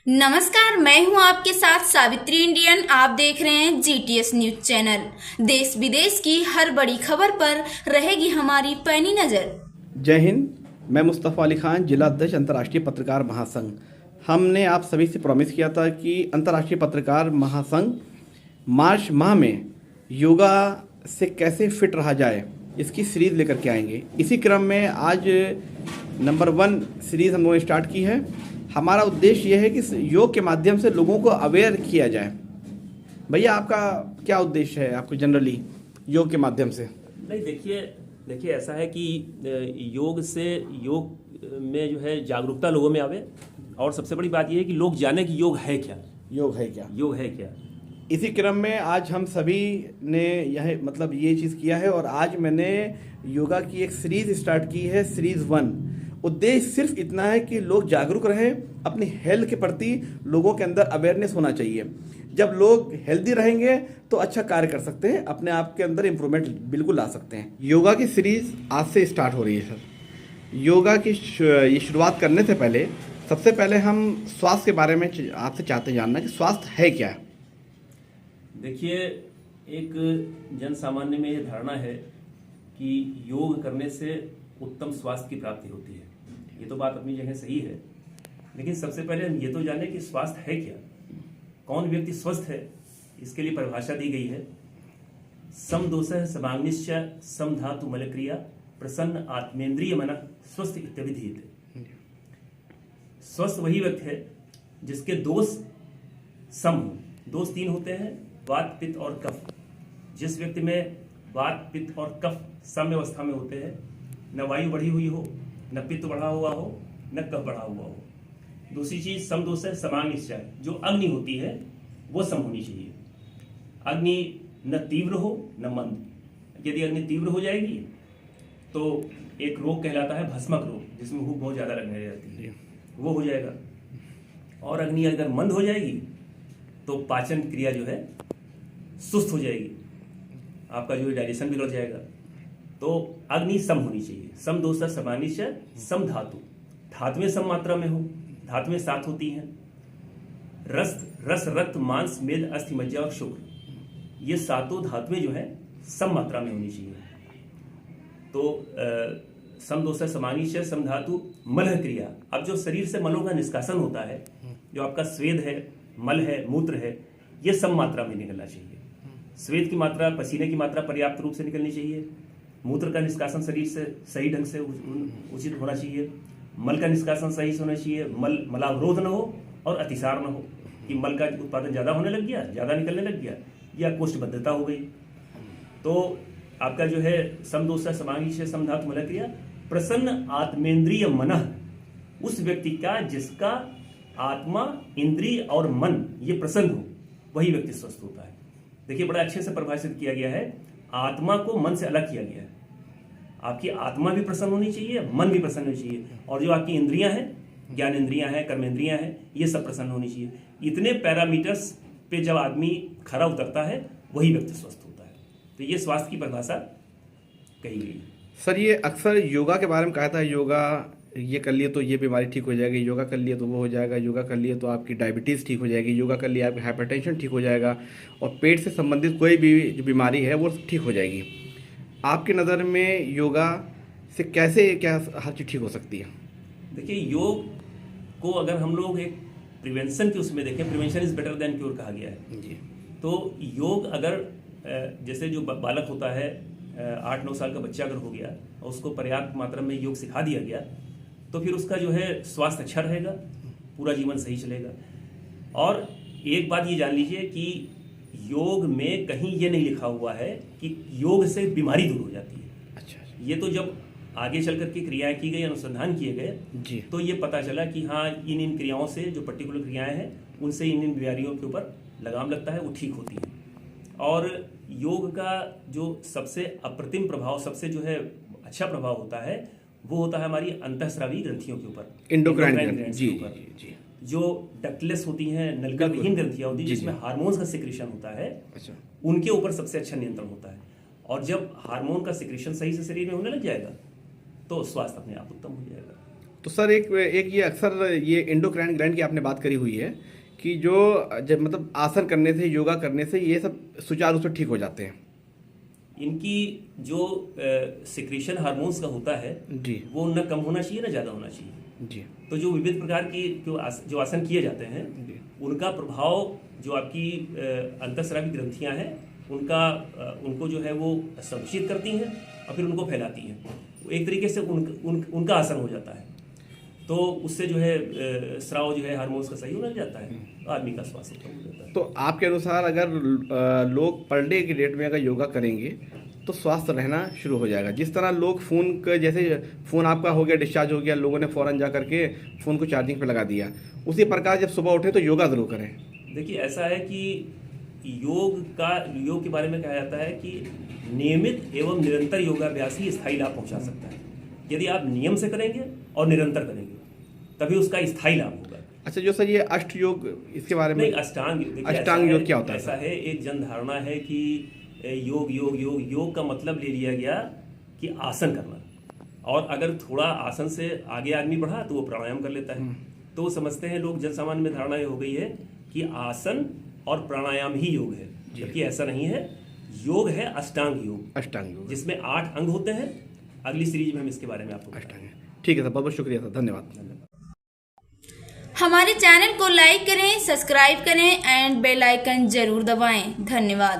नमस्कार, मैं हूं आपके साथ सावित्री इंडियन। आप देख रहे हैं जीटीएस न्यूज चैनल। देश विदेश की हर बड़ी खबर पर रहेगी हमारी पैनी नजर। जय हिंद। मैं मुस्तफ़ा अली खान, जिला अध्यक्ष अंतर्राष्ट्रीय पत्रकार महासंघ। हमने आप सभी से प्रॉमिस किया था कि अंतर्राष्ट्रीय पत्रकार महासंघ मार्च माह में योगा से कैसे फिट रहा जाए इसकी सीरीज़ लेकर के आएंगे। इसी क्रम में आज नंबर 1 सीरीज़ हम लोगों ने स्टार्ट की है। हमारा उद्देश्य यह है कि योग के माध्यम से लोगों को अवेयर किया जाए। भैया, आपका क्या उद्देश्य है आपको जनरली योग के माध्यम से? नहीं, देखिए ऐसा है कि योग में जो है जागरूकता लोगों में आवे, और सबसे बड़ी बात यह है कि लोग जाने कि योग है क्या। योग है क्या। इसी क्रम में आज हम सभी ने यह ये चीज़ किया है और आज मैंने योगा की एक सीरीज़ स्टार्ट की है, सीरीज़ 1। उद्देश्य सिर्फ इतना है कि लोग जागरूक रहें, अपनी हेल्थ के प्रति लोगों के अंदर अवेयरनेस होना चाहिए। जब लोग हेल्दी रहेंगे तो अच्छा कार्य कर सकते हैं, अपने आप के अंदर इम्प्रूवमेंट बिल्कुल ला सकते हैं। योगा की सीरीज़ आज से स्टार्ट हो रही है सर। योगा की ये शुरुआत करने से पहले सबसे पहले हम स्वास्थ्य के बारे में आपसे चाहते हैं जानना कि स्वास्थ्य है क्या। देखिए, एक जन सामान्य में ये धारणा है कि योग करने से उत्तम स्वास्थ्य की प्राप्ति होती है। ये तो बात अपनी जगह सही है, लेकिन सबसे पहले हम ये तो जाने कि स्वास्थ्य है क्या। कौन व्यक्ति स्वस्थ है, इसके लिए परिभाषा दी गई है। सम दोषः समाग्निश्च सम धातु मल क्रिया प्रसन्न आत्मेंद्रिय मन स्वस्थ इत्यभिधीयते। स्वस्थ वही व्यक्ति है जिसके दोष सम हो। दोष 3 होते हैं, वात, पित्त और कफ। जिस व्यक्ति में वात, पित्त और कफ साम्य अवस्था में होते हैं, न वायु बढ़ी हुई हो, न पित्त बढ़ा हुआ हो, न कफ बढ़ा हुआ हो। दूसरी चीज सम दोष है समानिश्चय। जो अग्नि होती है वो सम होनी चाहिए। अग्नि न तीव्र हो न मंद। यदि अग्नि तीव्र हो जाएगी तो एक रोग कहलाता है भस्मक रोग, जिसमें भूख बहुत ज्यादा लगने लगती है, वो हो जाएगा। और अग्नि अगर मंद हो जाएगी तो पाचन क्रिया जो है सुस्त हो जाएगी, आपका जो डाइजेशन बिगड़ जाएगा। तो अग्नि सम होनी चाहिए। सम दोष समानिश्चय सम धातु। धातुएं सम मात्रा में हो। धातुएं 7 होती हैं। रस, रक्त, मांस, मेद, अस्थि, मज्जा और शुक्र, ये 7 धातुएं जो है सम मात्रा में होनी चाहिए। तो सम दोष समानिश्चय सम धातु मल क्रिया। अब जो शरीर से मलों का निष्कासन होता है, जो आपका स्वेद है, मल है, मूत्र है, ये सम मात्रा में निकलना चाहिए। स्वेद की मात्रा, पसीने की मात्रा पर्याप्त रूप से निकलनी चाहिए। मूत्र का निष्कासन शरीर से सही ढंग से उचित होना चाहिए। मल का निष्कासन सही से होना चाहिए। मलावरोध न हो और अतिसार न हो कि मल का उत्पादन ज्यादा होने लग गया, ज्यादा निकलने लग गया, या कोष्ठबद्धता हो गई। तो आपका जो है सम दोष समानिश्चय सम धातु मल क्रिया प्रसन्न आत्मेंद्रिय मन, उस व्यक्ति का जिसका आत्मा, इंद्रिय और मन ये प्रसन्न हो, वही व्यक्ति स्वस्थ होता है। देखिए, बड़ा अच्छे से परिभाषित किया गया है। आत्मा को मन से अलग किया गया है। आपकी आत्मा भी प्रसन्न होनी चाहिए, मन भी प्रसन्न होनी चाहिए, और जो आपकी इंद्रियां हैं, ज्ञान इंद्रियां हैं, कर्मेंद्रियां हैं, ये सब प्रसन्न होनी चाहिए। इतने पैरामीटर्स पे जब आदमी खरा उतरता है, वही व्यक्ति स्वस्थ होता है। तो ये स्वास्थ्य की परिभाषा कही गई है। सर, ये अक्सर योगा के बारे में कहा था, योगा ये कर लिए तो ये बीमारी ठीक हो जाएगी, योगा कर लिए तो वो हो जाएगा, योगा कर लिए तो आपकी डायबिटीज़ ठीक हो जाएगी, योगा कर लिए आपकी हाइपरटेंशन ठीक हो जाएगा, और पेट से संबंधित कोई भी जो बीमारी है वो ठीक हो जाएगी। आपकी नज़र में योगा से कैसे क्या हर चीज़ ठीक हो सकती है? देखिए, योग को अगर हम लोग एक प्रिवेंशन के उसमें देखें, prevention is better than cure कहा गया है जी। तो योग अगर जैसे जो बालक होता है, 8-9 साल का बच्चा अगर हो गया और उसको पर्याप्त मात्रा में योग सिखा दिया गया, तो फिर उसका जो है स्वास्थ्य अच्छा रहेगा, पूरा जीवन सही चलेगा। और एक बात ये जान लीजिए कि योग में कहीं ये नहीं लिखा हुआ है कि योग से बीमारी दूर हो जाती है। अच्छा। ये तो जब आगे चल करके क्रियाएं की गई, अनुसंधान किए गए जी। तो ये पता चला कि हाँ, इन क्रियाओं से, जो पर्टिकुलर क्रियाएं हैं, उनसे इन बीमारियों के ऊपर लगाम लगता है, वो ठीक होती है। और योग का जो सबसे अप्रतिम प्रभाव, सबसे जो है अच्छा प्रभाव होता है, वो होता है हमारी अंतःस्रावी ग्रंथियों के ऊपर, इंडोक्राइन ग्रंथियों जी, के ऊपर। जी। जो डक्टलेस होती हैं, नलिका विहीन ग्रंथियां होती हैं, जिसमें हार्मोन्स का सिक्रेशन होता है, अच्छा, उनके ऊपर सबसे अच्छा नियंत्रण होता है। और जब हार्मोन का सिक्रेशन सही से शरीर में होने लग जाएगा तो स्वास्थ्य अपने आप उत्तम हो जाएगा। तो सर एक ये अक्सर ये एंडोक्राइन ग्लैंड की आपने बात करी हुई है कि जो जब मतलब आसन करने से, योगा करने से ये सब सुचारू रूप से ठीक हो जाते हैं। इनकी जो सिक्रीशन हार्मोन्स का होता है जी वो न कम होना चाहिए न ज़्यादा होना चाहिए। जी तो जो विविध प्रकार की जो आसन किए जाते हैं जी। उनका प्रभाव जो आपकी अंतःस्रावी ग्रंथियां हैं उनको जो है वो संकुचित करती हैं और फिर उनको फैलाती हैं। एक तरीके से उनका आसन हो जाता है, तो उससे जो है स्राव जो है हार्मोन्स का सही होने जाता है, तो आदमी का स्वास्थ्य उत्तम हो जाता है। तो आपके अनुसार अगर लोग पर डे की डेट में अगर योगा करेंगे तो स्वास्थ्य रहना शुरू हो जाएगा। जिस तरह लोग फ़ोन का, जैसे फ़ोन आपका हो गया, डिस्चार्ज हो गया, लोगों ने फ़ौरन जा करके फ़ोन को चार्जिंग पे लगा दिया, उसी प्रकार जब सुबह उठे तो योगा ज़रूर करें। देखिए ऐसा है कि योग के बारे में कहा जाता है कि नियमित एवं निरंतर योगाभ्यास ही स्थायी लाभ पहुंचा सकता है। यदि आप नियम से करेंगे और निरंतर करेंगे तभी उसका स्थायी लाभ होगा। अच्छा, जो सर ये अष्ट योग, इसके बारे में? नहीं, अष्टांग योग क्या होता है? ऐसा है, एक जन धारणा है कि योग का मतलब ले लिया गया कि आसन करना, और अगर थोड़ा आसन से आगे आदमी बढ़ा तो वो प्राणायाम कर लेता है। तो समझते हैं लोग, जन सामान्य में धारणा ये हो गई है कि आसन और प्राणायाम ही योग है, जबकि ऐसा नहीं है। योग है अष्टांग योग, जिसमें 8 अंग होते हैं। अगली सीरीज में हम इसके बारे में आपको अष्टांग। ठीक है सर, बहुत बहुत शुक्रिया सर, धन्यवाद। हमारे चैनल को लाइक करें, सब्सक्राइब करें एंड बेल आइकन जरूर दबाएं। धन्यवाद।